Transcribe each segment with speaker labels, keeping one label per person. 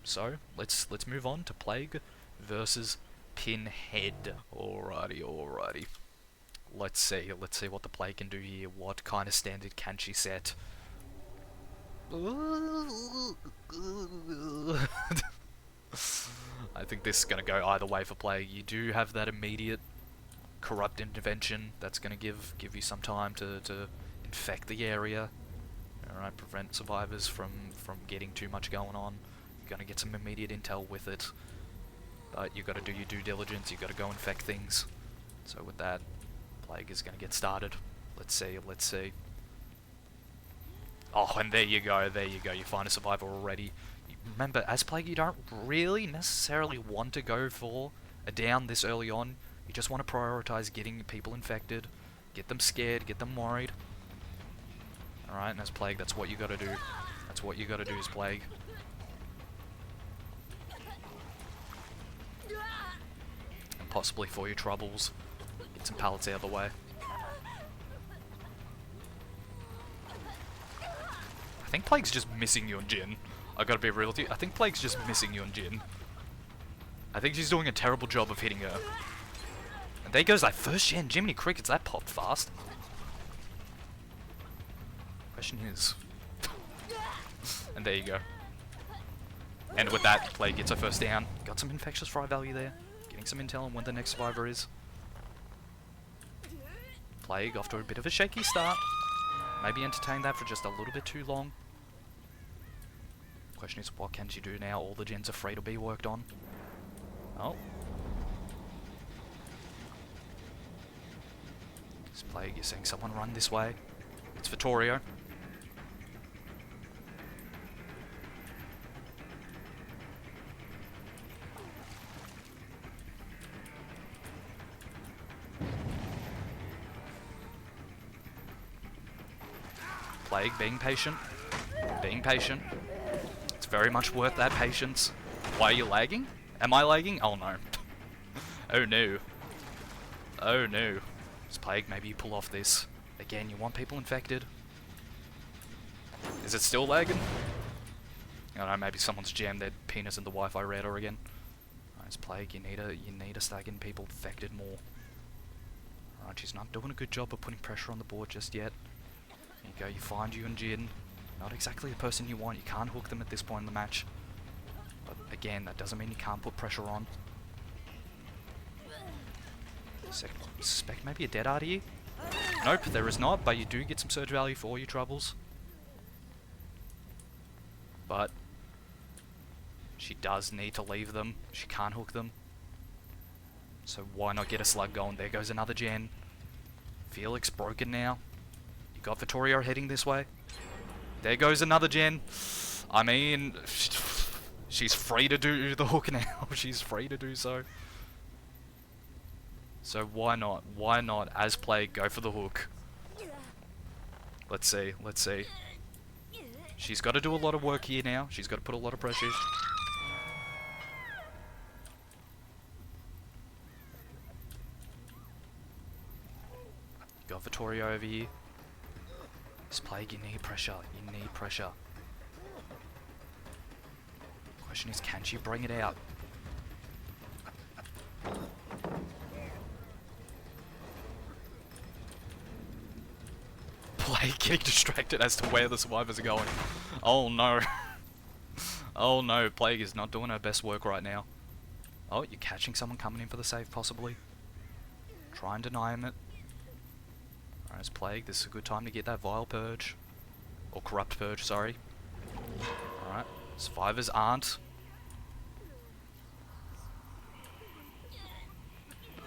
Speaker 1: So let's move on to Plague versus Pinhead. Alrighty. Let's see what the Plague can do here. What kind of standard can she set? I think this is going to go either way for Plague. You do have that immediate corrupt intervention that's going to give you some time to infect the area. Alright, prevent survivors from getting too much going on. You're going to get some immediate intel with it. But you've got to do your due diligence, you've got to go infect things. So with that, Plague is going to get started. Let's see. Oh, and there you go, you find a survivor already. Remember, as Plague, you don't really necessarily want to go for a down this early on. You just want to prioritize getting people infected, get them scared, get them worried. Alright, and as Plague, that's what you gotta do. That's what you gotta do as Plague. And possibly for your troubles, get some pallets out of the way. I think Plague's just missing you and Jin. I gotta be real with you. I think Plague's just missing you and Jin. I think she's doing a terrible job of hitting her. And there goes that first gen. Jiminy Crickets, that popped fast. Question is... and there you go. And with that, Plague gets her first down. Got some infectious fry value there. Getting some intel on when the next survivor is. Plague off to a bit of a shaky start. Maybe entertain that for just a little bit too long. Question is, what can she do now? All the gens are free to be worked on. Oh. This Plague, you're seeing someone run this way. It's Vittorio. Plague, being patient. It's very much worth that patience. Why are you lagging? Am I lagging? Oh no. Oh no. Oh no. This Plague, maybe you pull off this. Again, you want people infected. Is it still lagging? I don't know, maybe someone's jammed their penis in the Wi-Fi router again. This Plague, you need to start getting people infected more. Alright, she's not doing a good job of putting pressure on the board just yet. There you go, you find you and Jin. Not exactly the person you want, you can't hook them at this point in the match. But again, that doesn't mean you can't put pressure on. Suspect maybe a dead RDE? Nope, there is not, but you do get some surge value for all your troubles. But she does need to leave them, she can't hook them. So why not get a slug going? There goes another gen. Felix broken now. You got Vittorio heading this way. There goes another gen. I mean, she's free to do the hook now. She's free to do so. So why not? Why not, as Plague, go for the hook? Let's see. She's got to do a lot of work here now. She's got to put a lot of pressure. Got Vittorio over here. This Plague, you need pressure. Question is, can she bring it out? Plague getting distracted as to where the survivors are going. Oh no. Oh no, Plague is not doing her best work right now. Oh, you're catching someone coming in for the save, possibly. Try and deny him it. Alright, it's Plague, this is a good time to get that Vile Purge. Or Corrupt Purge, sorry. Alright, survivors aren't.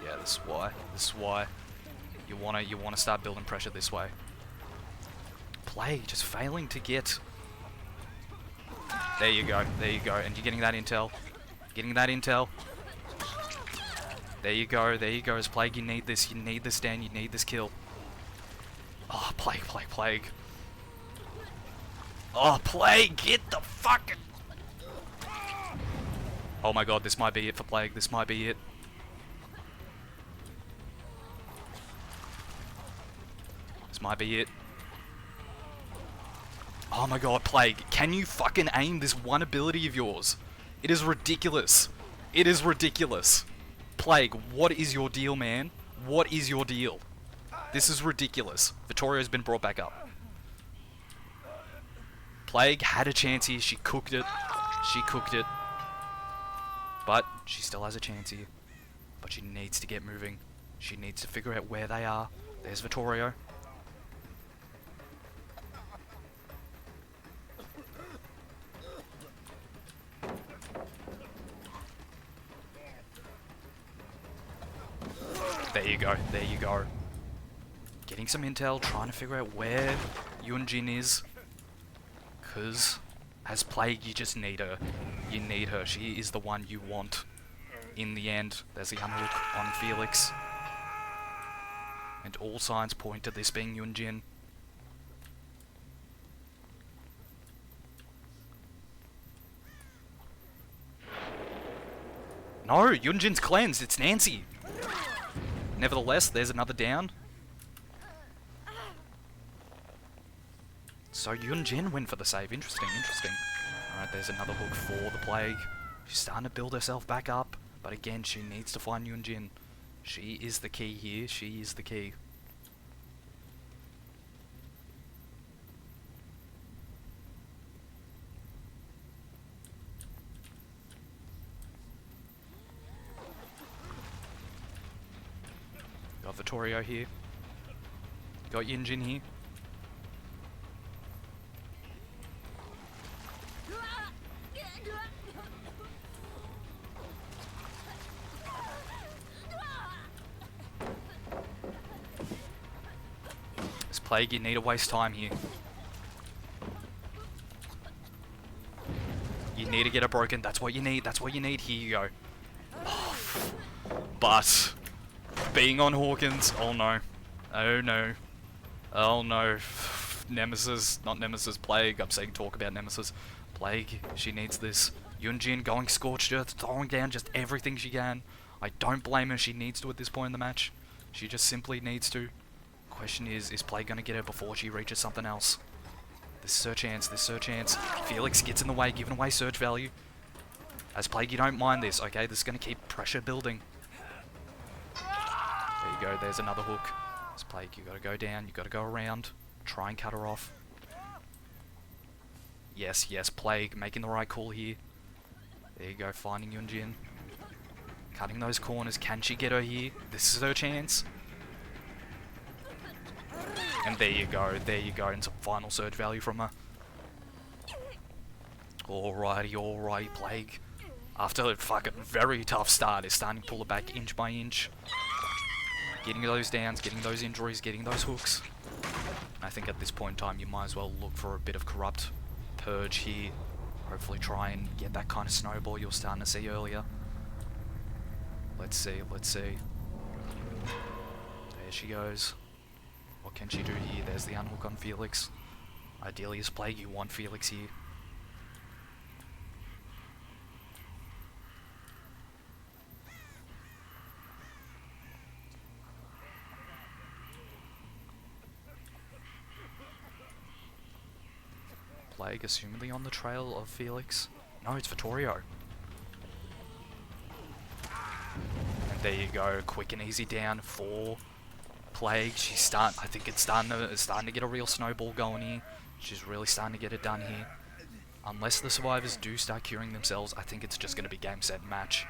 Speaker 1: Yeah, this is why. You wanna start building pressure this way. Plague just failing to get... There you go, and you're getting that intel. There you go, it's Plague, you need this stand, you need this kill. Oh, Plague. Oh, Plague, get the fucking... Oh my god, this might be it for Plague, this might be it. Oh my god, Plague, can you fucking aim this one ability of yours? It is ridiculous. It is ridiculous. Plague, what is your deal, man? What is your deal? This is ridiculous. Vittorio's been brought back up. Plague had a chance here. She cooked it. She cooked it. But she still has a chance here. But she needs to get moving. She needs to figure out where they are. There's Vittorio. There you go. There you go. Getting some intel, trying to figure out where Yunjin is. Because, as Plague, you just need her. You need her. She is the one you want. In the end, there's the unhook on Felix. And all signs point to this being Yunjin. No, Yunjin's cleansed. It's Nancy. Nevertheless, there's another down. So Yunjin went for the save. Interesting, interesting. Alright, there's another hook for the Plague. She's starting to build herself back up. But again, she needs to find Yunjin. She is the key here. She is the key. Got Vittorio here. Got Yunjin here. This Plague, you need to waste time here. You need to get it broken. That's what you need. That's what you need. Here you go. Oh, but being on Hawkins, oh no. Oh no. Oh no. Nemesis, not Nemesis, Plague. I'm saying talk about Nemesis. Plague, she needs this. Yunjin going scorched earth, throwing down just everything she can. I don't blame her. She needs to at this point in the match. She just simply needs to. Question is Plague going to get her before she reaches something else? This is her chance, this is her chance. Felix gets in the way, giving away search value. As Plague, you don't mind this, okay? This is going to keep pressure building. There you go, there's another hook. This Plague, you got to go down, you got to go around. Try and cut her off. Yes, yes, Plague, making the right call here. There you go, finding Yunjin. Cutting those corners, can she get her here? This is her chance. And there you go, and some final surge value from her. Alrighty, Plague. After a fucking very tough start, is starting to pull it back inch by inch. Getting those downs, getting those injuries, getting those hooks. And I think at this point in time, you might as well look for a bit of corrupt purge here. Hopefully try and get that kind of snowball you were starting to see earlier. Let's see, let's see. There she goes. What can she do here? There's the unhook on Felix. Ideally as Plague, you want Felix here. Plague assumedly on the trail of Felix. No, it's Vittorio. And there you go, quick and easy down for Plague. She's I think it's starting to get a real snowball going here. She's really starting to get it done here. Unless the survivors do start curing themselves, I think it's just going to be game, set, match.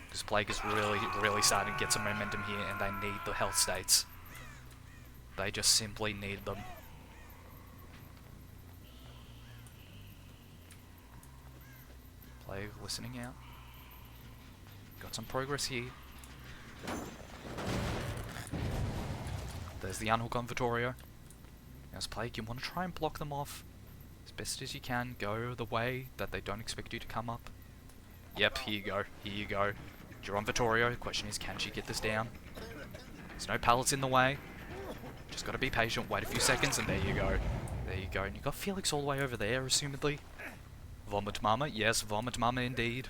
Speaker 1: Because Plague is really starting to get some momentum here, and they need the health states. They just simply need them. Plague listening out. Got some progress here. There's the unhook on Vittorio. Now as Plague, you want to try and block them off as best as you can. Go the way that they don't expect you to come up. Yep, here you go. Here you go. You're on Vittorio. The question is, can she get this down? There's no pallets in the way. Just got to be patient. Wait a few seconds, and there you go. There you go. And you got Felix all the way over there, assumedly. Vomit Mama. Yes, Vomit Mama indeed.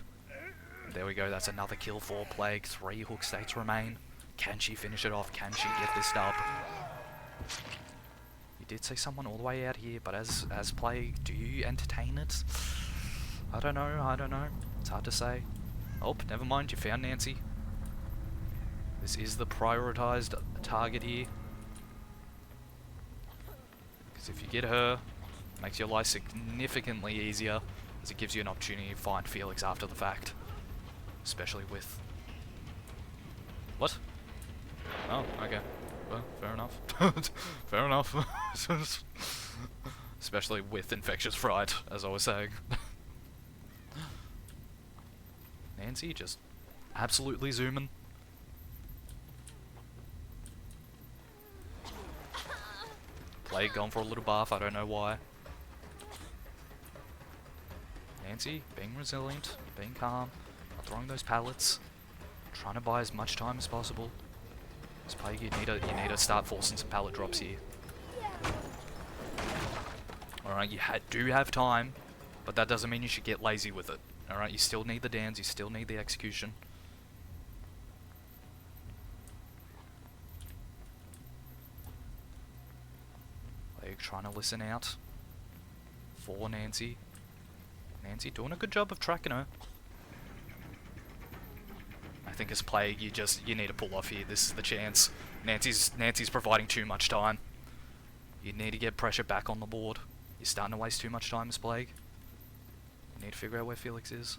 Speaker 1: There we go. That's another kill for Plague. 3 hook states remain. Can she finish it off? Can she get this dub? You did see someone all the way out here, but as Plague, do you entertain it? I don't know, I don't know. It's hard to say. Oh, never mind, you found Nancy. This is the prioritized target here. Because if you get her, it makes your life significantly easier, as it gives you an opportunity to find Felix after the fact. Especially with... What? Oh, okay. Well, fair enough. Fair enough. Especially with infectious fright, as I was saying. Nancy just absolutely zooming. Plague gone for a little bath, I don't know why. Nancy being resilient, being calm, not throwing those pallets, trying to buy as much time as possible. This Plague, you need to start forcing some pallet drops here. Alright, you do have time, but that doesn't mean you should get lazy with it. Alright, you still need the dams, you still need the execution. Plague trying to listen out for Nancy. Nancy doing a good job of tracking her. I think as Plague, you need to pull off here. This is the chance. Nancy's providing too much time. You need to get pressure back on the board. You're starting to waste too much time as Plague. You need to figure out where Felix is.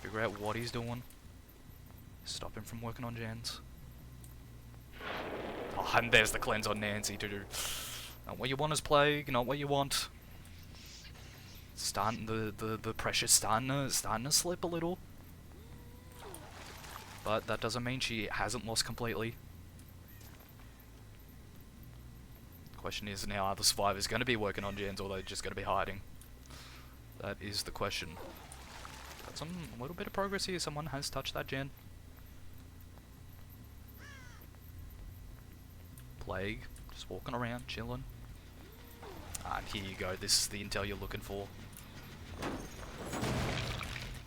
Speaker 1: Figure out what he's doing. Stop him from working on gens. Oh, and there's the cleanse on Nancy to do. Not what you want as Plague, not what you want. Starting the pressure's starting to slip a little. But that doesn't mean she hasn't lost completely. Question is now, are the survivors going to be working on gens, or are they just going to be hiding? That is the question. Got a little bit of progress here. Someone has touched that gen. Plague, just walking around, chilling. And here you go. This is the intel you're looking for.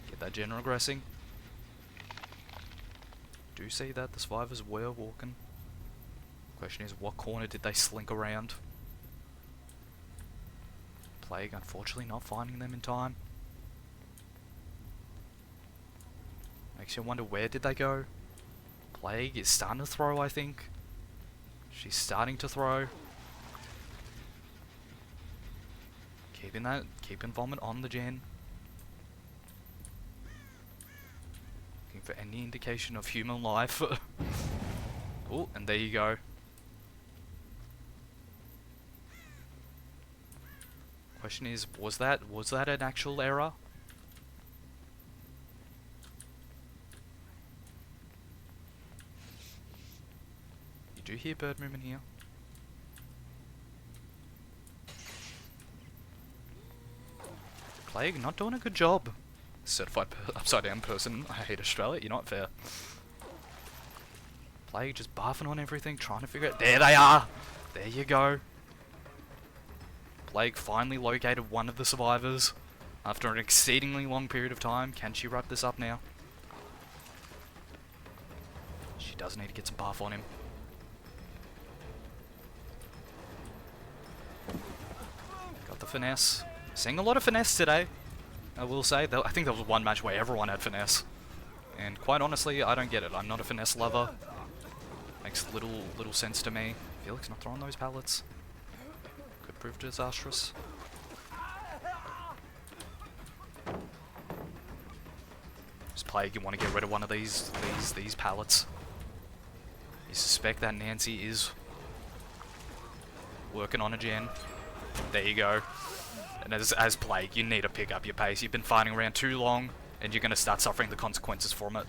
Speaker 1: Get that gen regressing. Do see that the survivors were walking. Question is, what corner did they slink around? Plague, unfortunately, not finding them in time. Makes you wonder, where did they go? Plague is starting to throw, I think. She's starting to throw. Keeping vomit on the gen. Looking for any indication of human life. Oh, and there you go. Question is, was that an actual error? You do hear bird movement here. Plague not doing a good job. Certified upside down person. I hate Australia. You're not fair. Plague just barfing on everything, trying to figure it. There they are. There you go. Plague finally located one of the survivors after an exceedingly long period of time. Can she wrap this up now? She does need to get some barf on him. Got the finesse. Seeing a lot of finesse today, I will say. I think there was one match where everyone had finesse. And quite honestly, I don't get it. I'm not a finesse lover. Makes little sense to me. Felix not throwing those pallets. Could prove disastrous. Just Plague, you want to get rid of one of these pallets. You suspect that Nancy is working on a gen. There you go. And as Plague, you need to pick up your pace. You've been fighting around too long, and you're going to start suffering the consequences from it.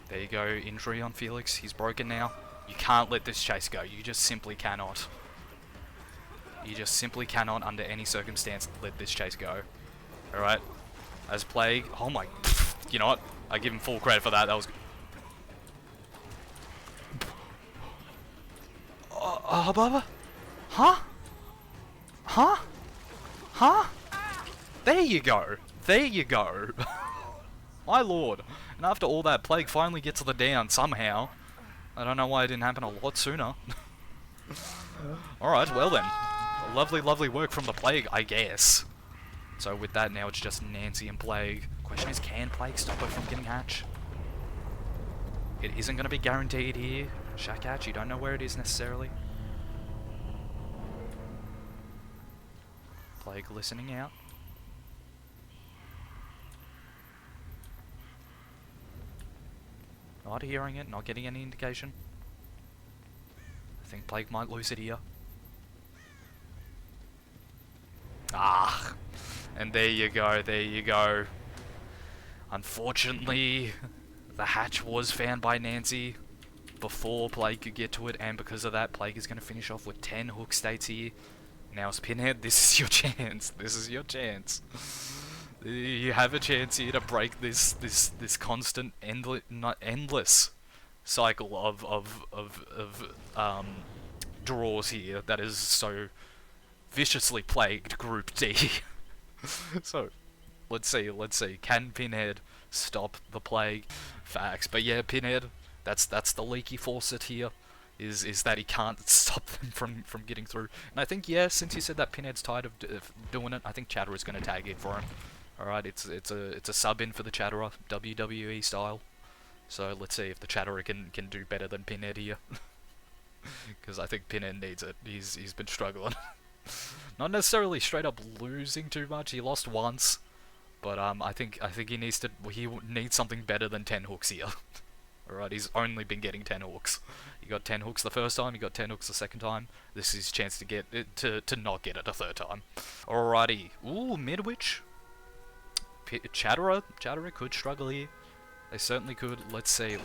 Speaker 1: There you go, injury on Felix. He's broken now. You can't let this chase go. You just simply cannot. You just simply cannot, under any circumstance, let this chase go. Alright. As Plague... Oh my... You know what? I give him full credit for that. That was... Baba? Huh? Huh? Huh? There you go. There you go. My lord. And after all that, Plague finally gets to the down somehow. I don't know why it didn't happen a lot sooner. Alright, well then. Lovely, lovely work from the Plague, I guess. So with that now it's just Nancy and Plague. Question is, can Plague stop her from getting Hatch? It isn't going to be guaranteed here. Shack Hatch, you don't know where it is necessarily. Plague listening out. Not hearing it, not getting any indication. I think Plague might lose it here. Ah! And there you go, there you go. Unfortunately, the hatch was found by Nancy before Plague could get to it, and because of that, Plague is going to finish off with 10 hook states here. Now it's Pinhead, this is your chance. This is your chance. You have a chance here to break this constant, endless cycle of draws here that is so viciously plagued Group D. So, let's see. Can Pinhead stop the Plague? Facts. But yeah, Pinhead, that's the leaky faucet here. Is that he can't stop them from getting through. And I think, yeah, since you said that Pinhead's tired of doing it, I think Chatterer's going to tag in for him. Alright, it's a sub in for the Chatterer, WWE style. So let's see if the Chatterer can do better than Pinhead here. Because I think Pinhead needs it. He's been struggling. Not necessarily straight up losing too much. He lost once, but I think he needs something better than 10 hooks here. Alright, he's only been getting 10 hooks. He got 10 hooks the first time, he got 10 hooks the second time. This is his chance to get it, to not get it a third time. Alrighty. Ooh, Midwich. Chatterer could struggle here. They certainly could. Let's see.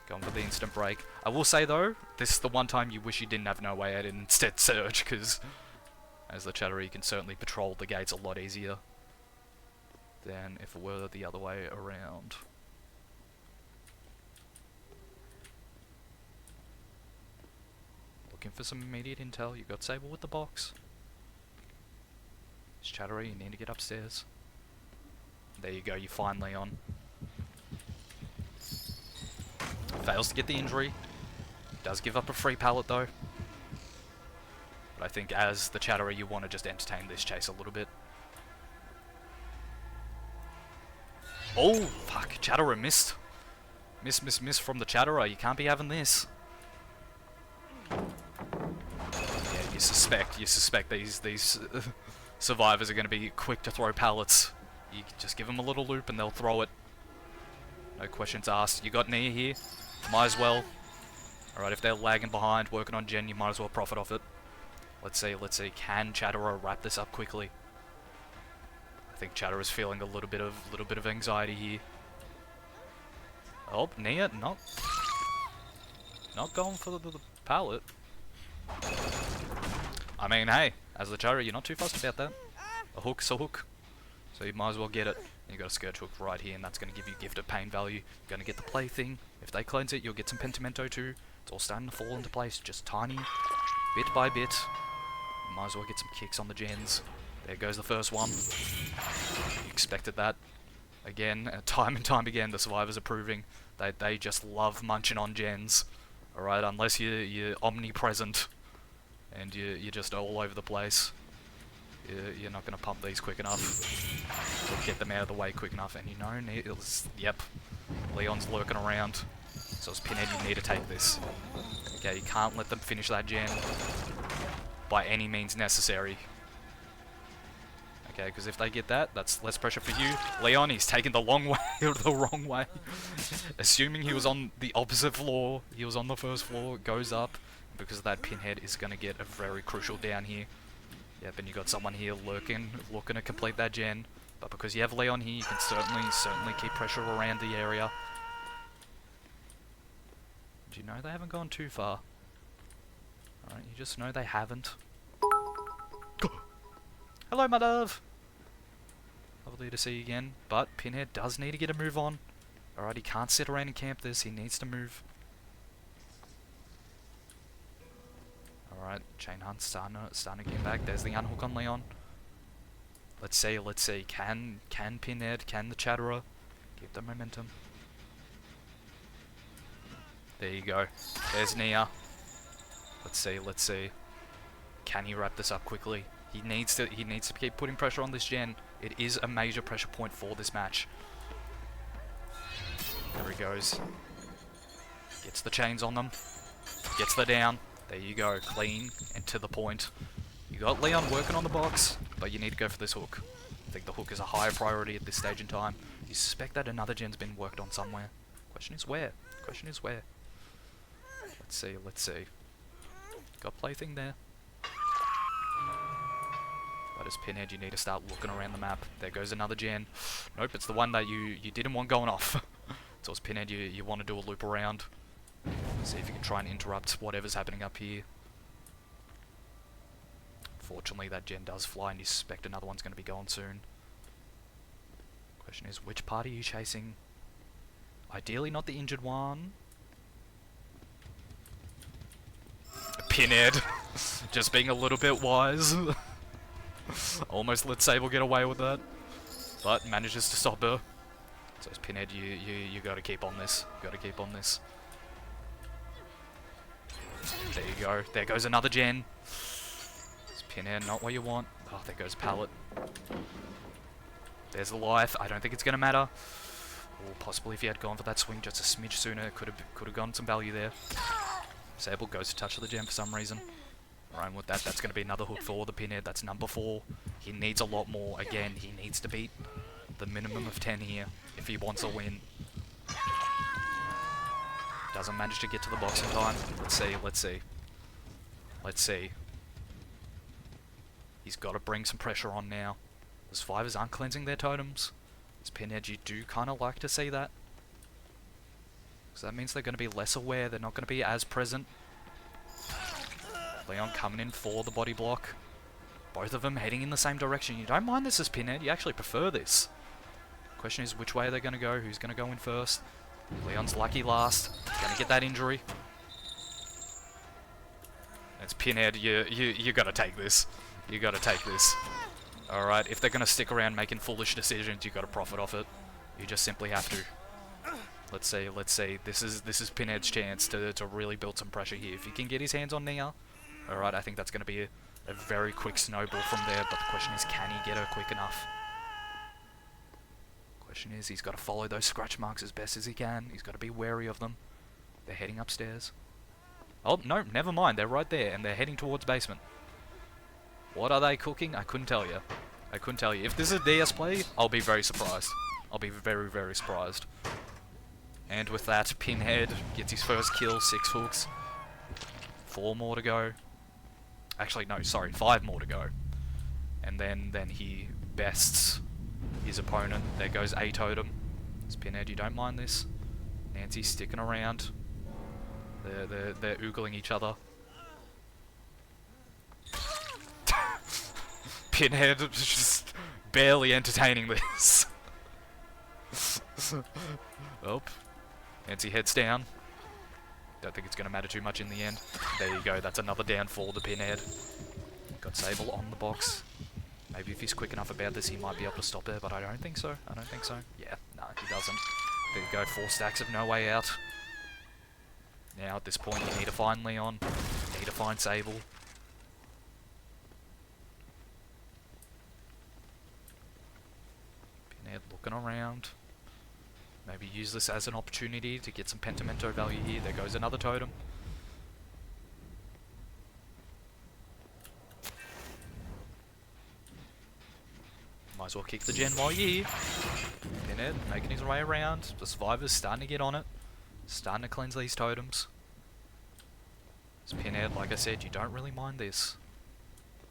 Speaker 1: Going for the instant break. I will say though, this is the one time you wish you didn't have No Way Out and instead Surge, because as the Chatterer you can certainly patrol the gates a lot easier than if it were the other way around. Looking for some immediate intel. You got Sable with the box. It's Chatterer, you need to get upstairs. There you go, you find Leon. Fails to get the injury. Does give up a free pallet though. But I think as the Chatterer you want to just entertain this chase a little bit. Oh, fuck. Chatterer missed. Miss from the Chatterer. You can't be having this. Yeah, you suspect these survivors are going to be quick to throw pallets. You just give them a little loop and they'll throw it. No questions asked. You got Nia here. Might as well. Alright, if they're lagging behind, working on Gen, you might as well profit off it. Let's see. Can Chatterer wrap this up quickly? I think Chatterer's feeling a little bit of anxiety here. Oh, Nia, not going for the pallet. I mean, hey, as the Chatterer, you're not too fussed about that. A hook's a hook. So you might as well get it. You got a Scourge Hook right here, and that's going to give you Gift of Pain value. You're going to get the Plaything. If they cleanse it, you'll get some Pentimento too. It's all starting to fall into place, just tiny, bit by bit. You might as well get some kicks on the gens. There goes the first one. You expected that. Again, time and time again, the survivors are proving they just love munching on gens. Alright, unless you're omnipresent and you're just all over the place. You're not going to pump these quick enough. Or get them out of the way quick enough. And you know, yep, Leon's lurking around. So as Pinhead, you need to take this. Okay, you can't let them finish that gen by any means necessary. Okay, because if they get that, that's less pressure for you. Leon, he's taken the long way, the wrong way. Assuming he was on the opposite floor, he was on the first floor, goes up. Because of that, Pinhead is going to get a very crucial down here. Yep, and you got someone here looking to complete that gen. But because you have Leon here, you can certainly keep pressure around the area. Do you know they haven't gone too far? Alright, you just know they haven't. Hello, my love! Lovely to see you again. But Pinhead does need to get a move on. Alright, he can't sit around and camp this, he needs to move. Alright, Chain Hunt's starting to get back. There's the unhook on Leon. Let's see. Can Pinhead, can the Chatterer keep the momentum? There you go. There's Nia. Let's see. Can he wrap this up quickly? He needs to keep putting pressure on this gen. It is a major pressure point for this match. There he goes. Gets the chains on them. Gets the down. There you go. Clean and to the point. You got Leon working on the box, but you need to go for this hook. I think the hook is a higher priority at this stage in time. You suspect that another gen's been worked on somewhere. Question is where? Question is where? Let's see, let's see. Got plaything there. But as Pinhead, you need to start looking around the map. There goes another gen. Nope, it's the one that you didn't want going off. So as Pinhead, you want to do a loop around. See if you can try and interrupt whatever's happening up here. Fortunately, that gen does fly, and you suspect another one's going to be going soon. Question is, which part are you chasing? Ideally, not the injured one. Pinhead, just being a little bit wise. Almost let Sable get away with that, but manages to stop her. So as Pinhead, you got to keep on this. Got to keep on this. There you go. There goes another gen. Pinhead, not what you want. Oh, there goes Pallet. There's the life. I don't think it's going to matter. Or possibly if he had gone for that swing just a smidge sooner, could have gotten some value there. Sable goes to touch the gem for some reason. Right, with that, that's going to be another hook for the Pinhead. That's number 4. He needs a lot more. Again, he needs to beat the minimum of 10 here if he wants a win. Doesn't manage to get to the box in time. Let's see, let's see. Let's see. He's got to bring some pressure on now. The survivors aren't cleansing their totems. As Pinhead, you do kind of like to see that. So that means they're going to be less aware. They're not going to be as present. Leon coming in for the body block. Both of them heading in the same direction. You don't mind this as Pinhead. You actually prefer this. Question is, which way are they going to go? Who's going to go in first? Leon's lucky last. Going to get that injury. It's Pinhead. You got to take this. You got to take this. Alright, if they're going to stick around making foolish decisions, you got to profit off it. You just simply have to. Let's see, let's see. This is Pinhead's chance to really build some pressure here. If he can get his hands on Nia, alright, I think that's going to be a very quick snowball from there, but the question is, can he get her quick enough? Question is, he's got to follow those scratch marks as best as he can. He's got to be wary of them. They're heading upstairs. Oh, no, never mind. They're right there, and they're heading towards basement. What are they cooking? I couldn't tell you. I couldn't tell you. If this is a DS play, I'll be very surprised. I'll be very, very surprised. And with that, Pinhead gets his first kill, 6 hooks. 4 more to go. Actually, no, sorry, 5 more to go. And then he bests his opponent. There goes a totem. It's Pinhead, you don't mind this. Nancy's sticking around. They're oogling each other. Pinhead just barely entertaining this. Oh. Nancy heads down. Don't think it's going to matter too much in the end. There you go, that's another downfall to Pinhead. Got Sable on the box. Maybe if he's quick enough about this, he might be able to stop there, but I don't think so. I don't think so. Yeah, no, he doesn't. There you go, 4 stacks of no way out. Now, at this point, you need to find Leon. You need to find Sable. Pinhead looking around. Maybe use this as an opportunity to get some Pentimento value here. There goes another totem. Might as well kick the gen while you're here. Pinhead making his way around. The survivor's starting to get on it. Starting to cleanse these totems. It's Pinhead, like I said, you don't really mind this.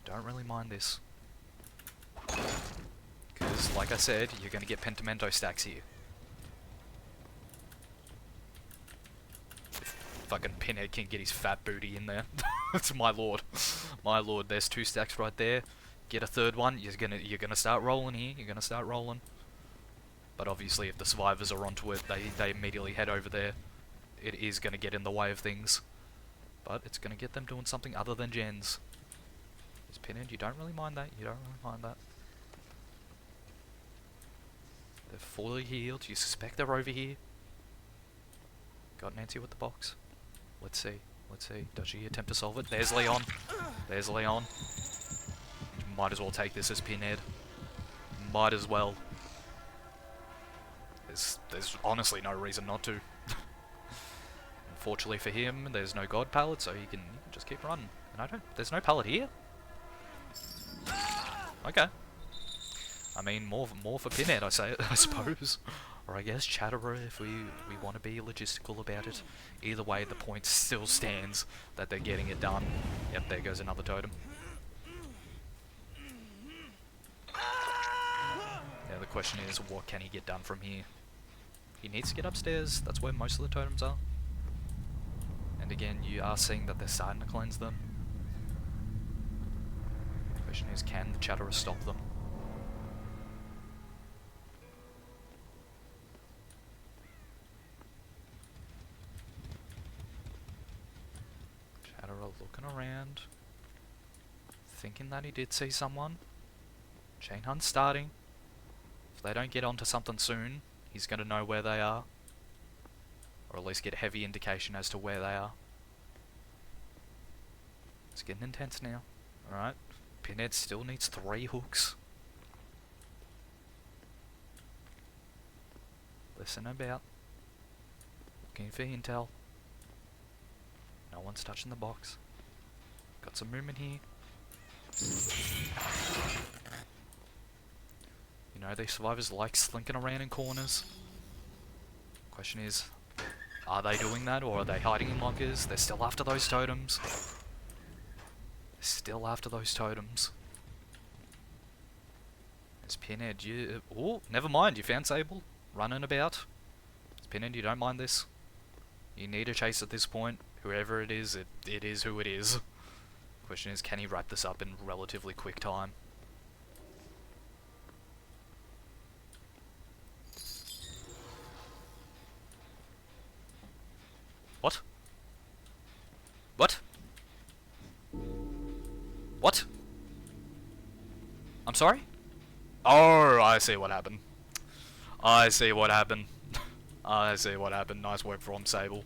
Speaker 1: Don't really mind this. Because, like I said, you're going to get Pentimento stacks here. Fucking Pinhead can get his fat booty in there. That's my lord. My lord, there's 2 stacks right there. Get a 3rd one, you're gonna start rolling here. You're gonna start rolling. But obviously, if the survivors are onto it, they immediately head over there. It is gonna get in the way of things, but it's gonna get them doing something other than gens. It's Pinhead. You don't really mind that. You don't really mind that. They're fully healed. You suspect they're over here. Got Nancy with the box. Let's see. Let's see. Does she attempt to solve it? There's Leon. There's Leon. Might as well take this as Pinhead. Might as well. There's honestly no reason not to. Unfortunately for him, there's no god pallet, so he can just keep running. And there's no pallet here? Okay. I mean, more for Pinhead, I suppose. Or I guess Chatterer, if we want to be logistical about it. Either way, the point still stands that they're getting it done. Yep, there goes another totem. Yeah, the question is, what can he get done from here? He needs to get upstairs. That's where most of the totems are. And again, you are seeing that they're starting to cleanse them. The question is, can the Chatterer stop them? Chatterer looking around, thinking that he did see someone. Chain hunt starting. If they don't get onto something soon, he's going to know where they are. Or at least get a heavy indication as to where they are. It's getting intense now. Alright. Pinhead still needs 3 hooks. Listen about. Looking for intel. No one's touching the box. Got some movement here. You know, these survivors like slinking around in corners. Question is, are they doing that, or are they hiding in lockers? They're still after those totems. They're still after those totems. There's Pinhead. Oh, never mind. You found Sable running about. It's Pinhead, you don't mind this. You need a chase at this point. Whoever it is who it is. Question is, can he wrap this up in relatively quick time? What? What? What? I'm sorry? Oh, I see what happened. I see what happened. I see what happened. Nice work from Sable.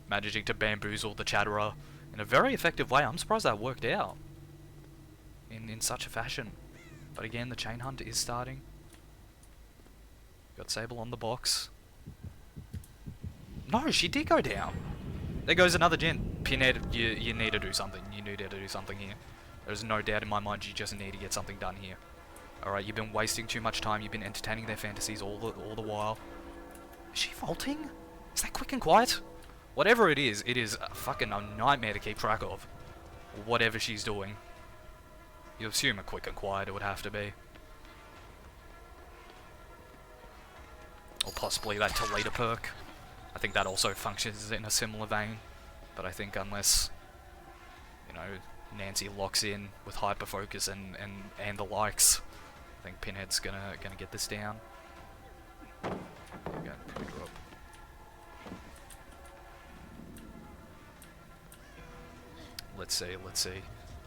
Speaker 1: Managing to bamboozle the Chatterer in a very effective way. I'm surprised that worked out in such a fashion. But again, the chain hunt is starting. Got Sable on the box. No, she did go down. There goes another gen. Pinhead, you need to do something. You need to do something here. There's no doubt in my mind you just need to get something done here. Alright, you've been wasting too much time. You've been entertaining their fantasies all the while. Is she vaulting? Is that quick and quiet? Whatever it is fucking a nightmare to keep track of. Whatever she's doing. You assume a quick and quiet it would have to be. Or possibly that Toledo perk. I think that also functions in a similar vein. But I think unless, you know, Nancy locks in with hyper focus and the likes, I think Pinhead's gonna get this down. There we go, pretty drop. Let's see.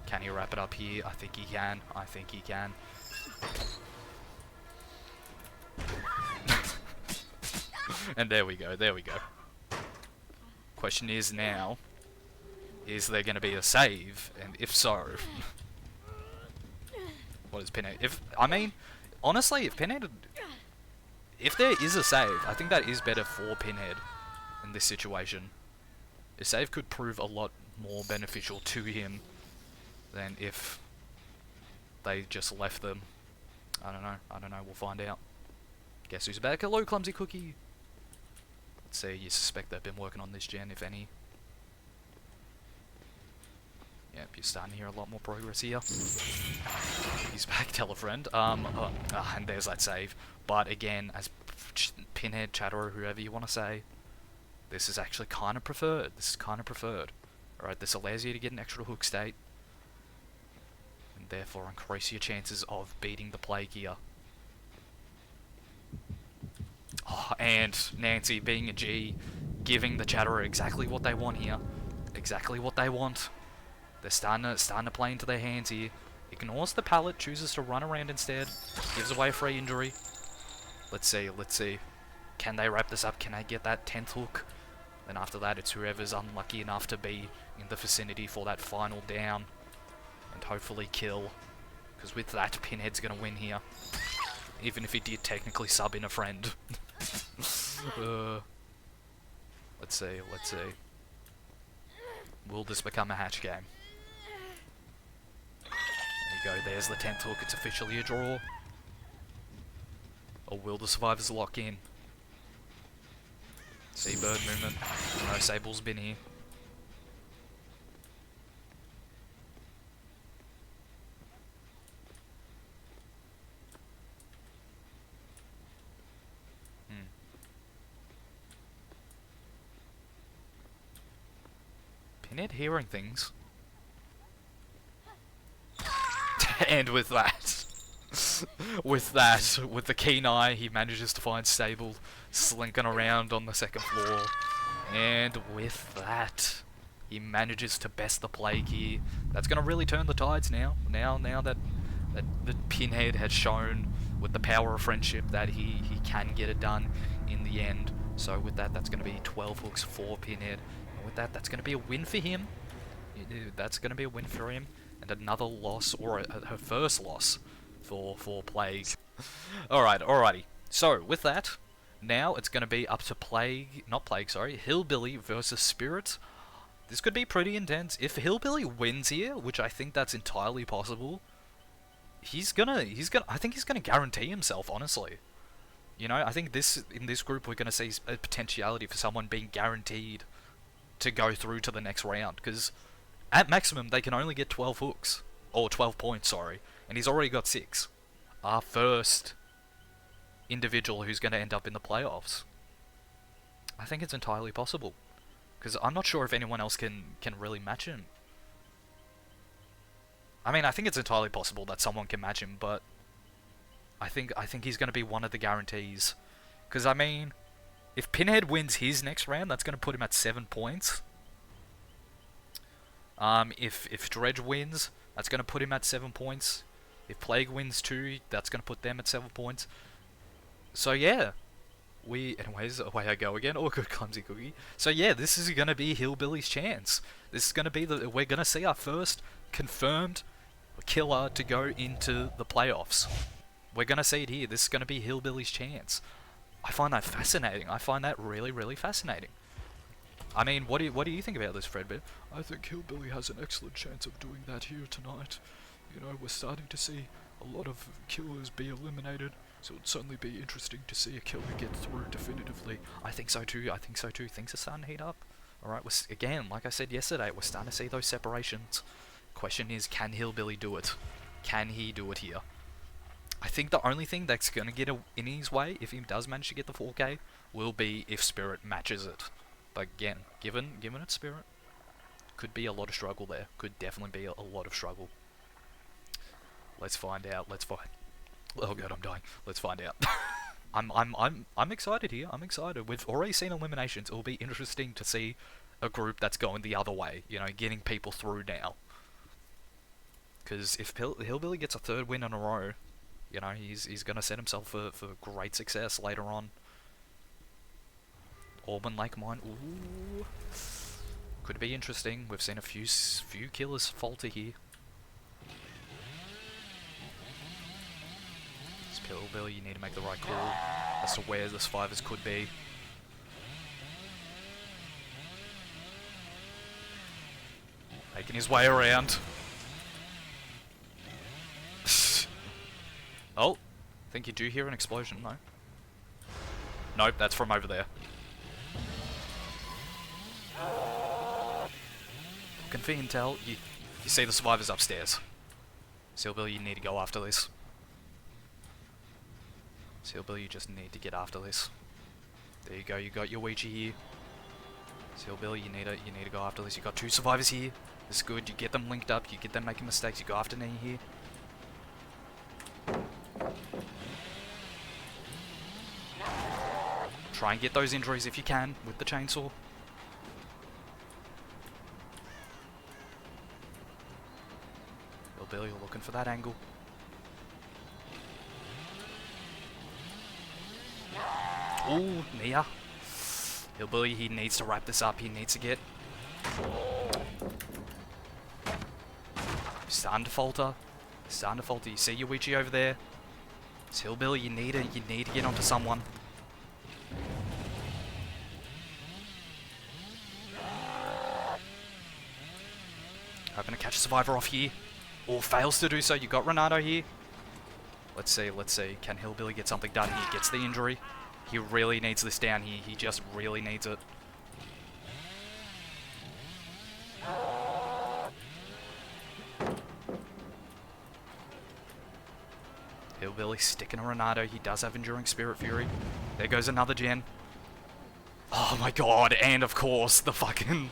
Speaker 1: Can he wrap it up here? I think he can. And there we go. Question is now, is there going to be a save? And if so, what is Pinhead? Honestly, if there is a save, I think that is better for Pinhead in this situation. A save could prove a lot more beneficial to him than if they just left them. I don't know, we'll find out. Guess who's back? Hello, Clumsy Cookie! Let's see, you suspect they've been working on this gen, if any. Yep, you're starting to hear a lot more progress here. He's back, tell a friend. And there's that save. But again, as Pinhead, Chatterer, whoever you want to say, this is actually kind of preferred. Alright, this allows you to get an extra hook state. And therefore increase your chances of beating the plague here. Oh, and Nancy being a G, giving the Chatterer exactly what they want here. Exactly what they want. They're starting to play into their hands here. Ignores the pallet, chooses to run around instead. Gives away a free injury. Let's see. Can they wrap this up? Can they get that 10th hook? Then after that, it's whoever's unlucky enough to be in the vicinity for that final down and hopefully kill. Because with that, Pinhead's going to win here. Even if he did technically sub in a friend. Let's see. Will this become a hatch game? There you go, there's the 10th hook, it's officially a draw. Or will the survivors lock in? Seabird movement. No, Sable's been here. Pinhead hearing things. And with that, with the keen eye, he manages to find Sable slinking around on the second floor. And with that, he manages to best the plague here. That's going to really turn the tides now. Now that Pinhead has shown with the power of friendship that he can get it done in the end. So with that, that's going to be 12 hooks for Pinhead. And with that, that's going to be a win for him. That's going to be a win for him. And another loss, or her first loss, for Plague. Alrighty. So, with that, now it's going to be up to Hillbilly versus Spirit. This could be pretty intense. If Hillbilly wins here, which I think that's entirely possible, I think he's gonna guarantee himself, honestly. You know, I think in this group we're gonna see a potentiality for someone being guaranteed to go through to the next round, because at maximum they can only get 12 hooks, or 12 points, sorry, and he's already got 6. Our first individual who's gonna end up in the playoffs. I think it's entirely possible, because I'm not sure if anyone else can really match him. I mean, I think it's entirely possible that someone can match him, but I think he's going to be one of the guarantees. Because, I mean, if Pinhead wins his next round, that's going to put him at 7 points. If Dredge wins, that's going to put him at 7 points. If Plague wins too, that's going to put them at 7 points. So, yeah. Anyways, away I go again. Oh, good clumsy cookie. So, yeah, this is going to be Hillbilly's chance. This is going to be we're going to see our first confirmed killer to go into the playoffs. We're going to see it here. This is going to be Hillbilly's chance. I find that fascinating. I find that really, really fascinating. I mean, what do you think about this, Fredbear?
Speaker 2: I think Hillbilly has an excellent chance of doing that here tonight. You know, we're starting to see a lot of killers be eliminated, so it'd certainly be interesting to see a killer get through definitively.
Speaker 1: I think so too. Things are starting to heat up. Alright, again, like I said yesterday, we're starting to see those separations. Question is, can Hillbilly do it? Can he do it here? I think the only thing that's going to get in his way, if he does manage to get the 4K, will be if Spirit matches it. But again, given it's Spirit, could be a lot of struggle there. Could definitely be a lot of struggle. Let's find out. Oh god, I'm dying. Let's find out. I'm excited here. I'm excited. We've already seen eliminations. It'll be interesting to see a group that's going the other way. You know, getting people through now. Because if Hillbilly gets a 3rd win in a row, you know, he's going to set himself for great success later on. Auburn Lake Mine, ooh. Could be interesting. We've seen a few killers falter here. This Hillbilly, you need to make the right call as to where the survivors could be. Making his way around. Oh, I think you do hear an explosion, no? Nope, that's from over there. Looking for intel, you see the survivors upstairs. Hillbilly, you need to go after this. Hillbilly, you just need to get after this. There you go, you got your Ouija here. Hillbilly, you need to go after this. You got 2 survivors here. This is good, you get them linked up, you get them making mistakes, you go after Nene here. Try and get those injuries if you can with the chainsaw. Hillbilly, you're looking for that angle. Ooh, Nia. Hillbilly, he needs to wrap this up. He needs to get Starting to falter. Starting to falter. You see Yuichi over there? It's Hillbilly, you need to get onto someone. Hoping to catch a survivor off here. Or fails to do so. You got Renato here. Let's see. Can Hillbilly get something done here? Gets the injury. He really needs this down here. He just really needs it. Hillbilly sticking to Renato. He does have Enduring Spirit Fury. There goes another gen. Oh my god, and of course, the fucking...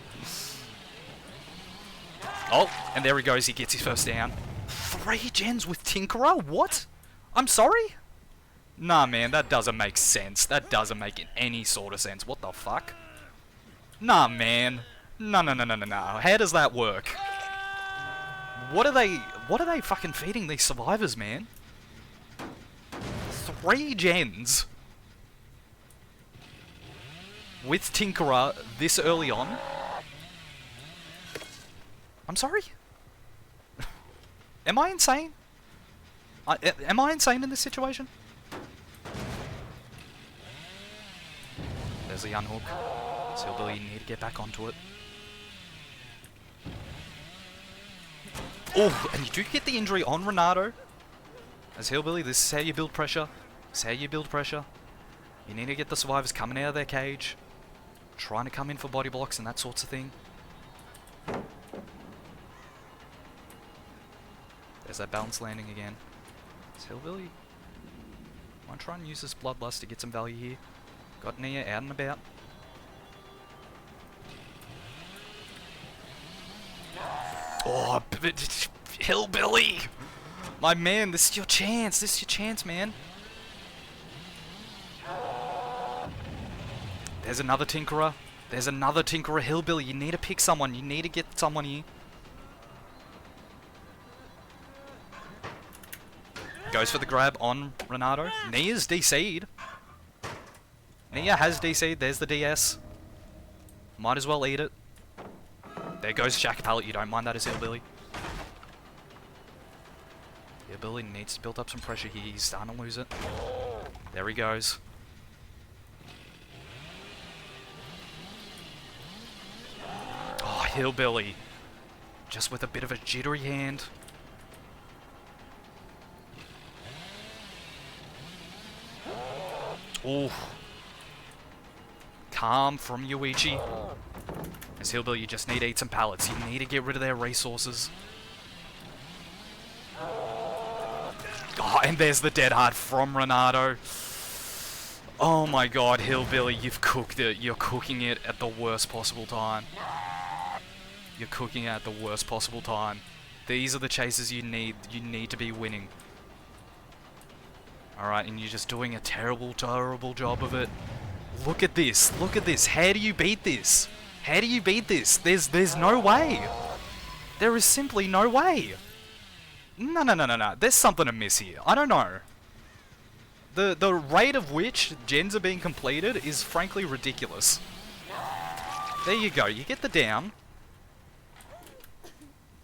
Speaker 1: Oh, and there he goes. He gets his first down. 3 gens with Tinkerer? What? I'm sorry? Nah, man, that doesn't make sense. That doesn't make any sort of sense. What the fuck? Nah, man. No. How does that work? What are they fucking feeding these survivors, man? 3 gens with Tinkerer this early on? I'm sorry? Am I insane? Am I insane in this situation? There's the unhook. Hillbilly, you need to get back onto it. Oh, and you do get the injury on Renato. As Hillbilly, this is how you build pressure. This is how you build pressure. You need to get the survivors coming out of their cage. Trying to come in for body blocks and that sorts of thing. There's that balance landing again. Is Hillbilly... Might try and use this Bloodlust to get some value here. Got Nia out and about. Oh, Hillbilly! My man, this is your chance. This is your chance, man. There's another Tinkerer. There's another Tinkerer. Hillbilly, you need to pick someone. You need to get someone here. Goes for the grab on Renato. Nia's DC'd. Nia has DC'd. There's the DS. Might as well eat it. There goes Shack Pallet. You don't mind that as Hillbilly. Hillbilly needs to build up some pressure here. He's starting to lose it. There he goes. Oh, Hillbilly. Just with a bit of a jittery hand. Ooh. Calm from Yuichi. As Hillbilly, you just need to eat some pallets. You need to get rid of their resources. Oh, and there's the dead hard from Renato. Oh my god, Hillbilly, you've cooked it. You're cooking it at the worst possible time. You're cooking it at the worst possible time. These are the chases you need. You need to be winning. Alright, and you're just doing a terrible, terrible job of it. Look at this. Look at this. How do you beat this? How do you beat this? There's no way. There is simply no way. No. There's something amiss here. I don't know. The rate of which gens are being completed is frankly ridiculous. There you go. You get the down.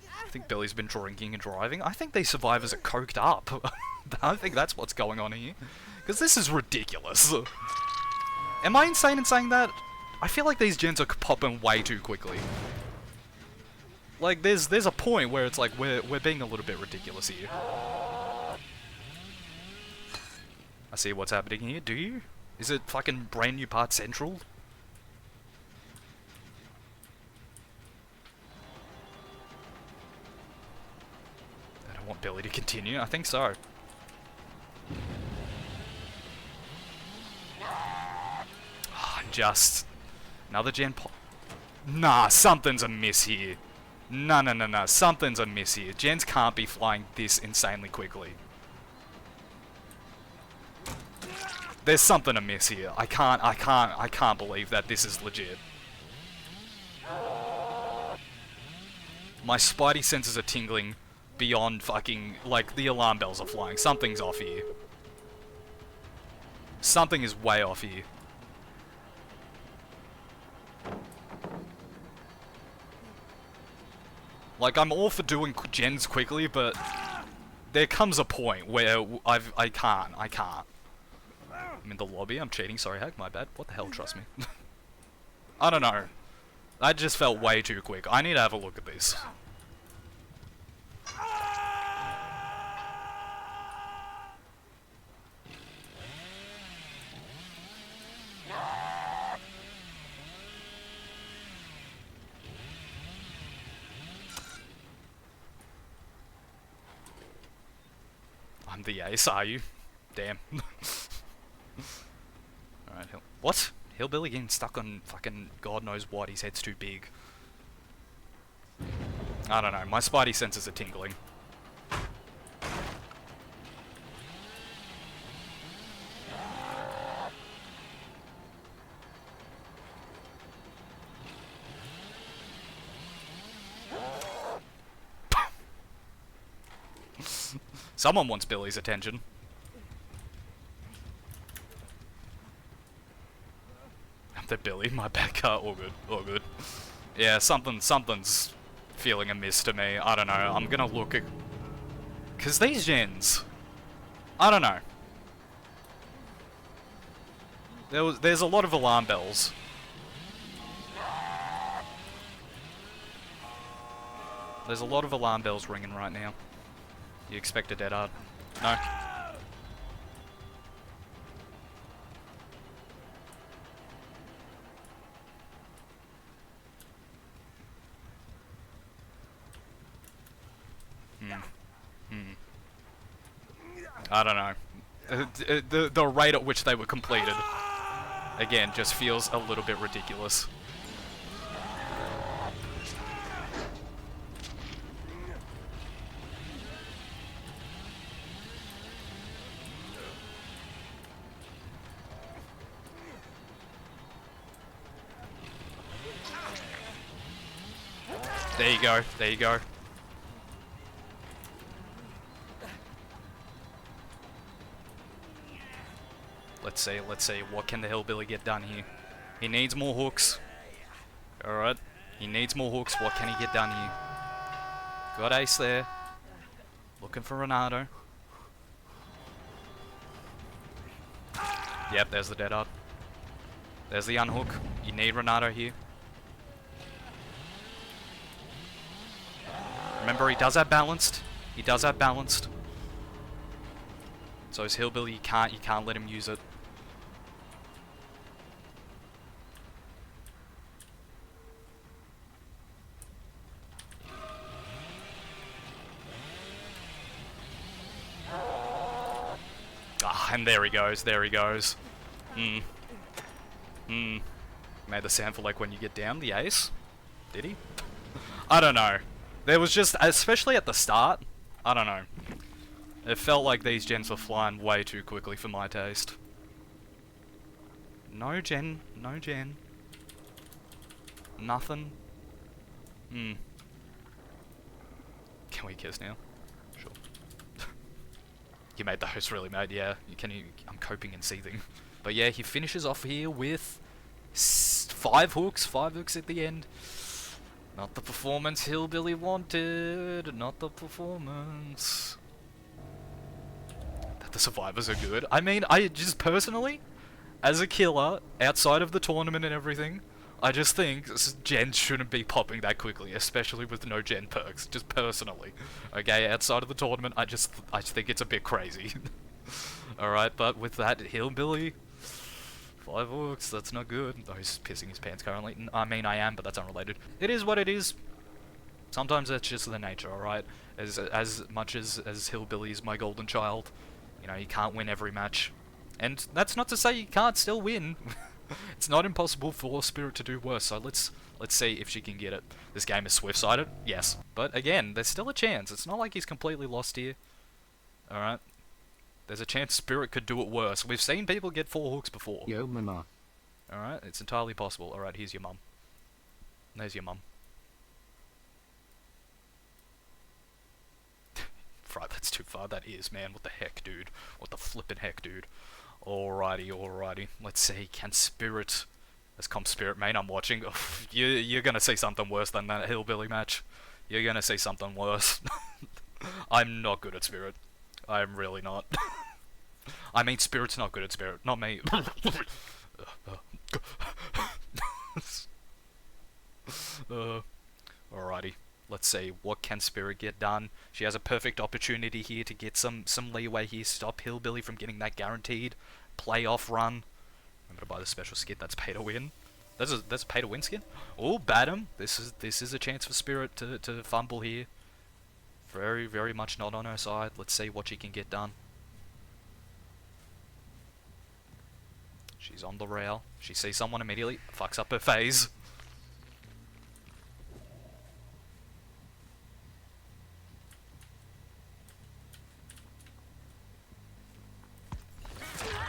Speaker 1: I think Billy's been drinking and driving. I think these survivors are coked up. I think that's what's going on here. Because this is ridiculous. Am I insane in saying that? I feel like these gens are popping way too quickly. Like, there's a point where it's like, we're being a little bit ridiculous here. I see what's happening here, do you? Is it fucking brand new part central? I don't want Billy to continue, I think so. Just another gen pop. Nah, something's amiss here. No. Something's amiss here. Gens can't be flying this insanely quickly. There's something amiss here. I can't believe that this is legit. My spidey senses are tingling beyond fucking, like, the alarm bells are flying. Something's off here. Something is way off here. Like, I'm all for doing gens quickly, but there comes a point where I can't. I'm in the lobby, I'm cheating, sorry hack, my bad. What the hell, trust me. I don't know. That just felt way too quick. I need to have a look at this. I'm the ace, are you? Damn. Alright, what? Hillbilly getting stuck on fucking God knows what, his head's too big. I don't know, my spidey senses are tingling. Someone wants Billy's attention. The Billy, my bad car, all good, all good. Yeah, something's feeling amiss to me. I don't know. I'm gonna look at, cause these gens, I don't know. There's a lot of alarm bells. There's a lot of alarm bells ringing right now. You expect a dead hard? No. I don't know. The rate at which they were completed, again, just feels a little bit ridiculous. There you go, there you go. Let's see, what can the Hillbilly get done here? He needs more hooks. Alright, he needs more hooks, what can he get done here? Got Ace there. Looking for Renato. Yep, there's the dead art. There's the unhook. You need Renato here. Remember, he does have balanced. He does have balanced. So his Hillbilly, you can't let him use it. Ah, and there he goes, there he goes. Made the sound for like when you get down, the ace. Did he? I don't know. There was just, especially at the start, I don't know. It felt like these gens were flying way too quickly for my taste. No gen, no gen. Nothing. Can we kiss now? Sure. You made the host really mad, yeah. I'm coping and seething. But yeah, he finishes off here with 5 hooks at the end. Not the performance Hillbilly wanted, not the performance. That the survivors are good. I mean, I just personally, as a killer, outside of the tournament and everything, I just think gens shouldn't be popping that quickly, especially with no gen perks, just personally. Okay, outside of the tournament, I just think it's a bit crazy. Alright, but with that Hillbilly, 5 hooks, that's not good. Oh, he's pissing his pants currently. I mean, I am, but that's unrelated. It is what it is. Sometimes that's just the nature, alright? As much as Hillbilly is my golden child, you know, you can't win every match. And that's not to say you can't still win. It's not impossible for Spirit to do worse, so let's see if she can get it. This game is swift-sided, yes. But again, there's still a chance. It's not like he's completely lost here. Alright? There's a chance Spirit could do it worse. We've seen people get 4 hooks before.
Speaker 3: Yo, mama.
Speaker 1: Alright, it's entirely possible. Alright, here's your mum. There's your mum. Right, that's too far. That is, man. What the heck, dude? What the flippin' heck, dude? Alrighty, alrighty. Let's see. Can Spirit... As Comp Spirit main I'm watching, you're gonna see something worse than that Hillbilly match. You're gonna see something worse. I'm not good at Spirit. I'm really not. I mean, Spirit's not good at Spirit, not me. Alrighty. Let's see, what can Spirit get done? She has a perfect opportunity here to get some leeway here, stop Hillbilly from getting that guaranteed playoff run. I'm gonna buy the special skit, that's pay to win. That's a pay to win skin? Oh, Badham. This is a chance for Spirit to fumble here. Very, very much not on her side. Let's see what she can get done. She's on the rail. She sees someone immediately, fucks up her phase.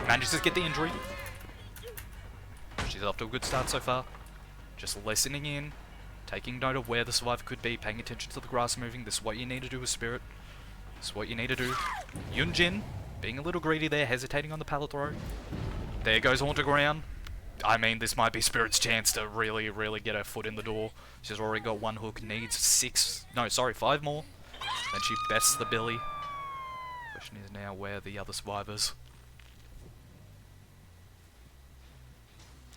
Speaker 1: Manages to get the injury. She's off to a good start so far. Just listening in, taking note of where the survivor could be, paying attention to the grass moving. This is what you need to do with Spirit. This is what you need to do. Yunjin, being a little greedy there, hesitating on the pallet throw. There goes onto ground. I mean, this might be Spirit's chance to really, really get her foot in the door. She's already got one hook, needs 5 more. Then she bests the Billy. Question is now, where are the other survivors?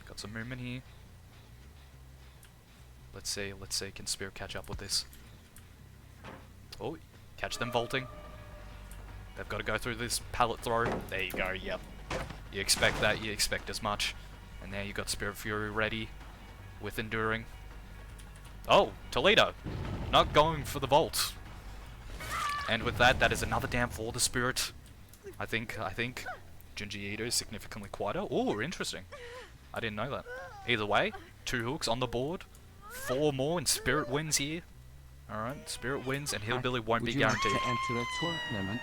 Speaker 1: Got some movement here. Let's see, can Spirit catch up with this? Oh, catch them vaulting. They've got to go through this pallet throw. There you go, yep. You expect that, you expect as much. And now you've got Spirit Fury ready with Enduring. Oh, Toledo. Not going for the vault. And with that, that is another down for the Spirit. I think Junji Ito is significantly quieter. Oh, interesting. I didn't know that. Either way, 2 hooks on the board. 4 more and Spirit wins here. Alright, Spirit wins and Hillbilly won't be guaranteed.
Speaker 3: Would you like to enter a tournament?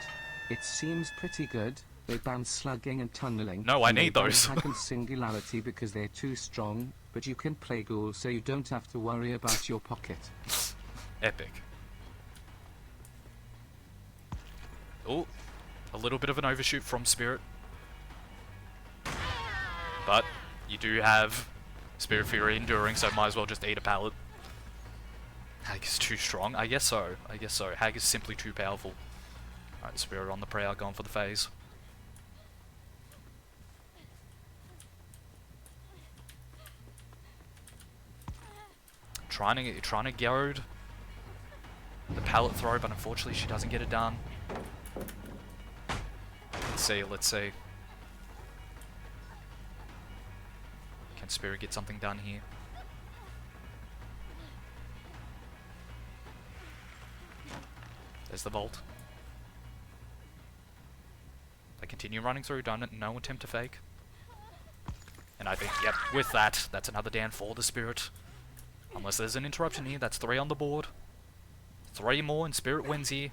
Speaker 3: It seems pretty good. They ban slugging and tunneling.
Speaker 1: No, I need those.
Speaker 3: They ban singularity because they're too strong, but you can play ghoul so you don't have to worry about your pocket.
Speaker 1: Epic. Oh, a little bit of an overshoot from Spirit. But you do have Spirit Fury Enduring, so might as well just eat a pallet. Hag is too strong. I guess so. Hag is simply too powerful. Alright, Spirit on the prowl, going for the phase. Trying to goad the pallet throw, but unfortunately she doesn't get it done. Let's see. Can Spirit get something done here? There's the vault. They continue running through, no attempt to fake. And I think, yep, with that, that's another down for the Spirit. Unless there's an interruption here, that's 3 on the board. 3 more and Spirit wins here.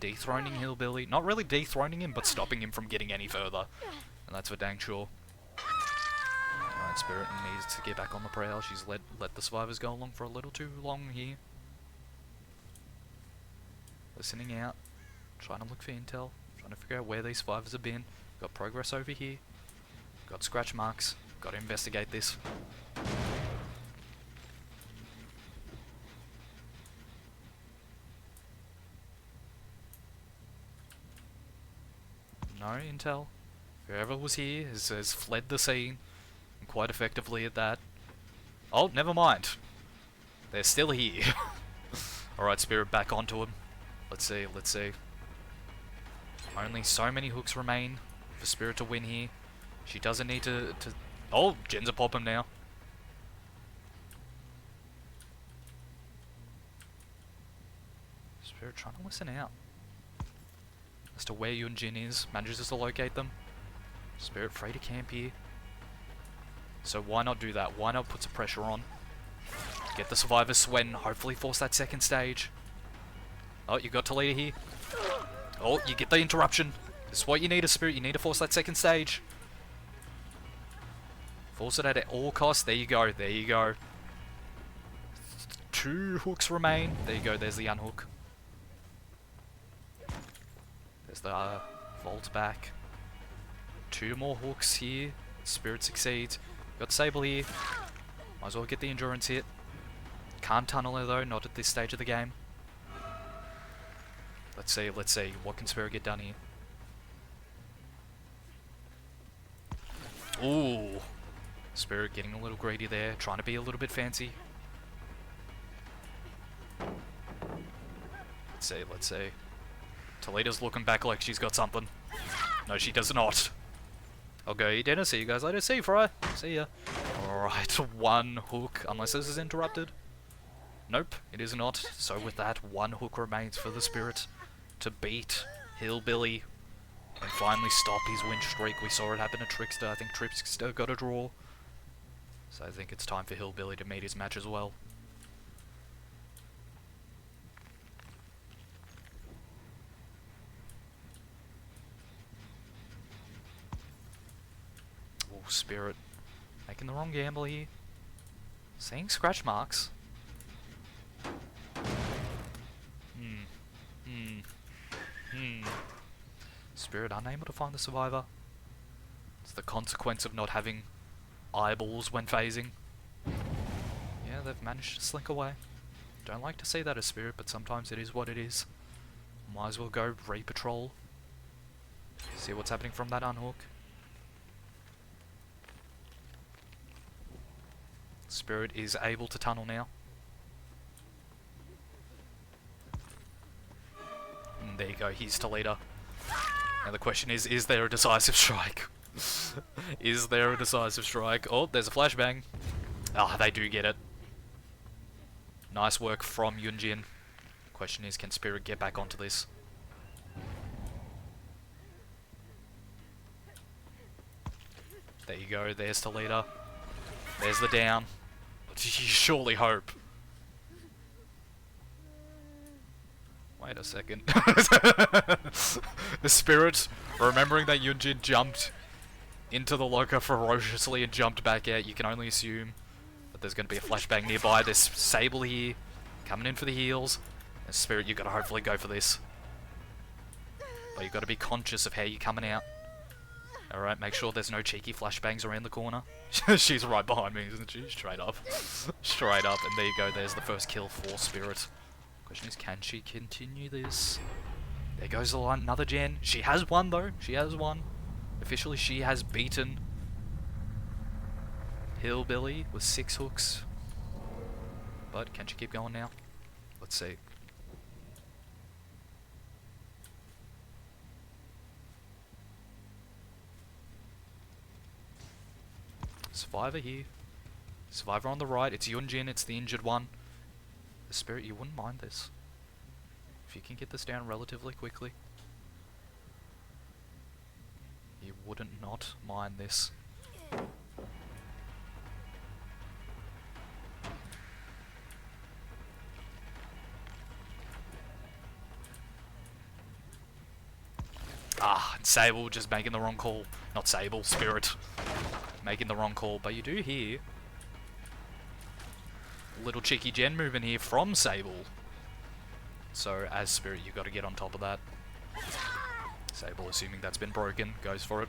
Speaker 1: Dethroning Hillbilly. Not really dethroning him, but stopping him from getting any further. And that's for dang sure. Alright, Spirit needs to get back on the prowl. She's let the survivors go along for a little too long here. Listening out. Trying to look for intel. Trying to figure out where these survivors have been. Got progress over here. Got scratch marks. Got to investigate this. No intel. Whoever was here has fled the scene, and quite effectively at that. Oh, never mind. They're still here. Alright, Spirit, back onto him. Let's see. Only so many hooks remain for Spirit to win here. She doesn't need to... Oh, Jen's a pop him now. Spirit trying to listen out as to where Yunjin is, manages to locate them. Spirit free to camp here. So why not do that? Why not put some pressure on? Get the survivors sweating, hopefully force that second stage. Oh, you got Toledo here. Oh, you get the interruption. This is what you need, a Spirit. You need to force that second stage. Force it at all costs. There you go. 2 hooks remain. There you go. There's the unhook. There's the vault back. 2 more hooks here. Spirit succeeds. Got Sable here. Might as well get the endurance hit. Can't tunnel her though, not at this stage of the game. Let's see, what can Spirit get done here? Ooh! Spirit getting a little greedy there, trying to be a little bit fancy. Let's see. Toledo's looking back like she's got something. No, she does not. I'll go eat dinner, see you guys later. See you, Fry. See ya. Alright, one hook, unless this is interrupted. Nope, it is not. So with that, one hook remains for the Spirit to beat Hillbilly and finally stop his win streak. We saw it happen to Trickster. I think Trickster got a draw. So I think it's time for Hillbilly to meet his match as well. Oh, Spirit. Making the wrong gamble here. Seeing scratch marks. Spirit unable to find the survivor. It's the consequence of not having eyeballs when phasing. Yeah, they've managed to slink away. Don't like to see that as Spirit, but sometimes it is what it is. Might as well go re-patrol. See what's happening from that unhook. Spirit is able to tunnel now. And there you go, here's Toledo. Now the question is there a decisive strike? Is there a decisive strike? Oh, there's a flashbang. Ah, they do get it. Nice work from Yunjin. Question is, can Spirit get back onto this? There you go, there's Toledo. There's the down. You surely hope. Wait a second. The Spirit, remembering that Yunjin jumped into the locker ferociously and jumped back out, you can only assume that there's going to be a flashbang nearby. There's Sable here, coming in for the heals. And Spirit, you've got to hopefully go for this. But you've got to be conscious of how you're coming out. Alright, make sure there's no cheeky flashbangs around the corner. She's right behind me, isn't she? Straight up. Straight up, and there you go, there's the first kill for Spirit. Question is, can she continue this? There goes the line, another gen. She has won though, she has won. Officially, she has beaten Hillbilly with 6 hooks. But can she keep going now? Let's see. Survivor here. Survivor on the right. It's Yunjin, it's the injured one. The Spirit, you wouldn't mind this. If you can get this down relatively quickly. You wouldn't not mind this. Ah, and Sable just making the wrong call. Not Sable, Spirit. Making the wrong call, but you do hear little cheeky gen movement here from Sable. So as Spirit, you've got to get on top of that. Sable, assuming that's been broken, goes for it.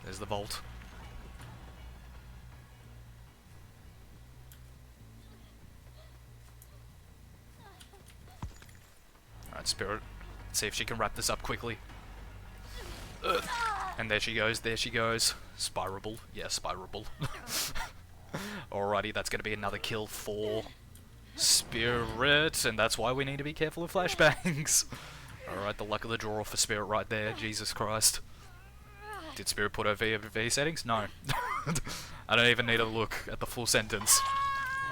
Speaker 1: There's the vault. Alright, Spirit. Let's see if she can wrap this up quickly. And there she goes, there she goes. Spirable. Yeah, spirable. Alrighty, that's going to be another kill for Spirit, and that's why we need to be careful of flashbangs. Alright, the luck of the draw for Spirit right there. Jesus Christ. Did Spirit put her V settings? No. I don't even need to look at the full sentence.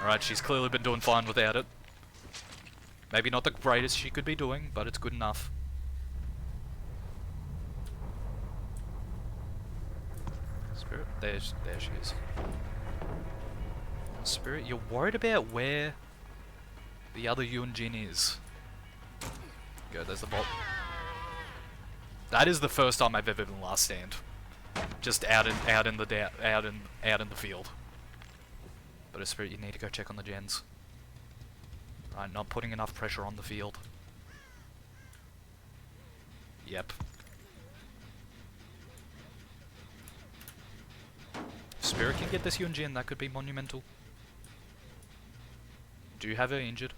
Speaker 1: Alright, she's clearly been doing fine without it. Maybe not the greatest she could be doing, but it's good enough. Spirit, there she is. Spirit, you're worried about where the other Yunjin is. Go, there's the vault. That is the first time I've ever been last stand. Just out in the field. But a Spirit, you need to go check on the gens. Right, not putting enough pressure on the field. Yep. If Spirit can get this Yunjin, that could be monumental. Do have her injured.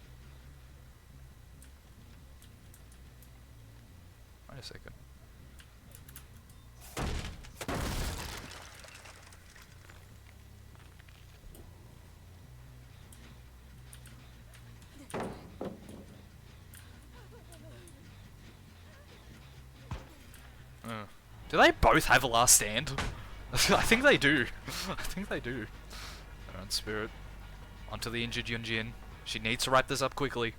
Speaker 1: Wait a second. Do they both have a last stand? I think they do. I think they do. Alright, Spirit. Onto the injured Yunjin. She needs to wrap this up quickly.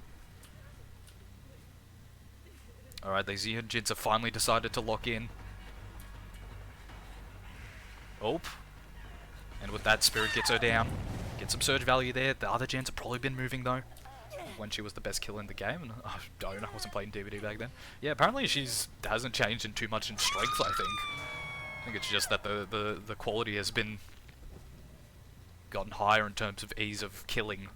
Speaker 1: Alright, these Yunjins have finally decided to lock in. Oh. And with that, Spirit gets her down. Get some surge value there. The other gens have probably been moving though. When she was the best killer in the game, and I wasn't playing DVD back then. Yeah, apparently hasn't changed in too much in strength, I think it's just that the quality has been gotten higher in terms of ease of killing.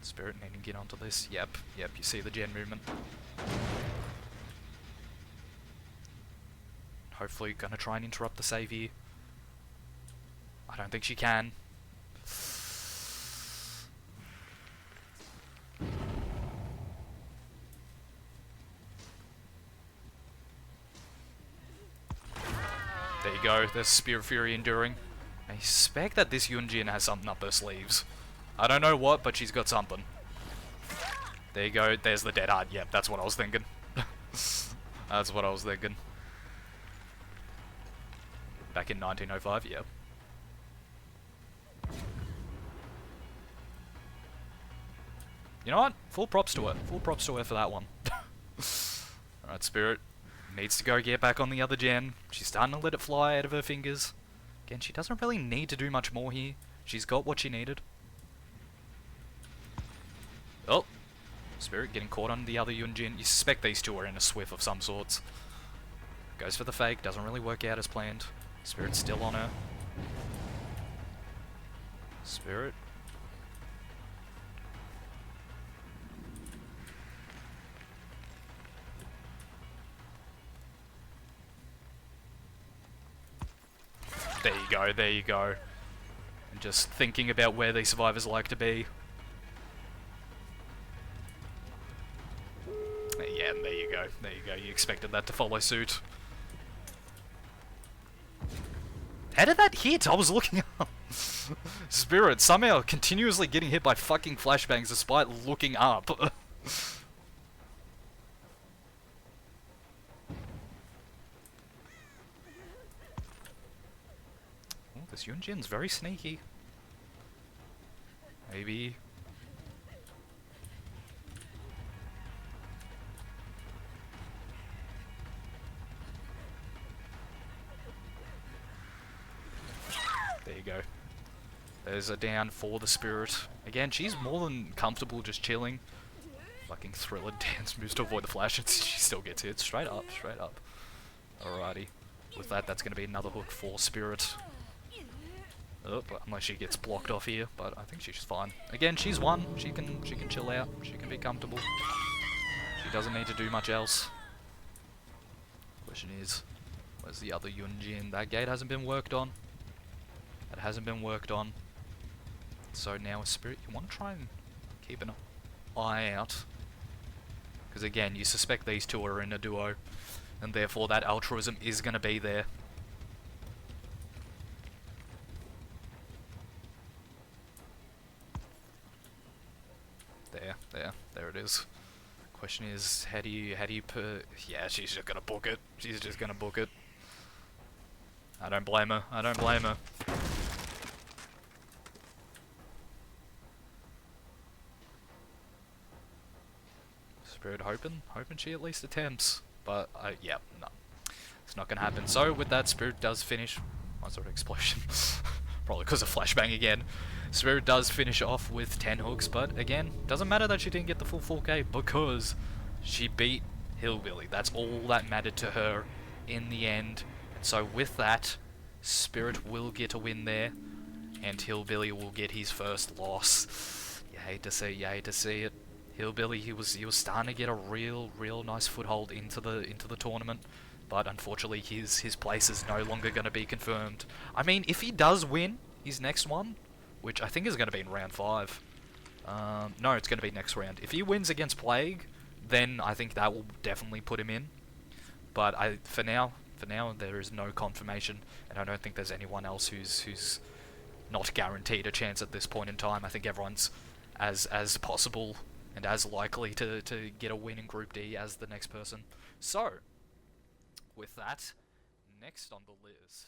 Speaker 1: Spirit needing to get onto this. Yep, you see the gen movement. Hopefully gonna try and interrupt the save here. I don't think she can. There you go, there's Spear of Fury enduring. I suspect that this Yunjin has something up her sleeves. I don't know what, but she's got something. There you go, there's the Dead Heart. Yep, that's what I was thinking. That's what I was thinking. Back in 1905, yep. You know what? Full props to her. Full props to her for that one. Alright, Spirit needs to go get back on the other gen. She's starting to let it fly out of her fingers. Again, she doesn't really need to do much more here. She's got what she needed. Oh! Spirit getting caught on the other Yunjin. You suspect these two are in a swift of some sorts. Goes for the fake. Doesn't really work out as planned. Spirit's still on her. Spirit. There you go. And just thinking about where these survivors like to be. Yeah, and there you go. You expected that to follow suit. How did that hit? I was looking up. Spirit somehow continuously getting hit by fucking flashbangs despite looking up. This Yunjin's very sneaky. Maybe. There you go. There's a down for the Spirit. Again, she's more than comfortable just chilling. Fucking Thriller dance moves to avoid the flash and she still gets hit. Straight up, straight up. Alrighty. With that, that's going to be another hook for Spirit. Oh, unless she gets blocked off here, but I think she's fine. Again, she's won. She can chill out. She can be comfortable. She doesn't need to do much else. Question is, where's the other Yunjin? That gate hasn't been worked on. That hasn't been worked on. So now with Spirit, you want to try and keep an eye out. Because again, you suspect these two are in a duo. And therefore that altruism is going to be there. There it is. Question is, how do you yeah, she's just gonna book it. She's just gonna book it. I don't blame her. I don't blame her. Spirit hoping she at least attempts. But, yeah, no. It's not gonna happen. So, with that, Spirit does finish. What sort of explosion? Probably because of flashbang again. Spirit does finish off with 10 hooks, but again, doesn't matter that she didn't get the full 4K because she beat Hillbilly. That's all that mattered to her in the end. And so with that, Spirit will get a win there, and Hillbilly will get his first loss. You hate to see it. Hillbilly, he was starting to get a real nice foothold into the tournament. but unfortunately his place is no longer going to be confirmed. I mean, if he does win his next one, which I think is going to be in round 5, no, it's going to be next round. If he wins against Plague, then I think that will definitely put him in. But for now, there is no confirmation, and I don't think there's anyone else who's not guaranteed a chance at this point in time. I think everyone's as possible and as likely to get a win in Group D as the next person. So, with that, next on the list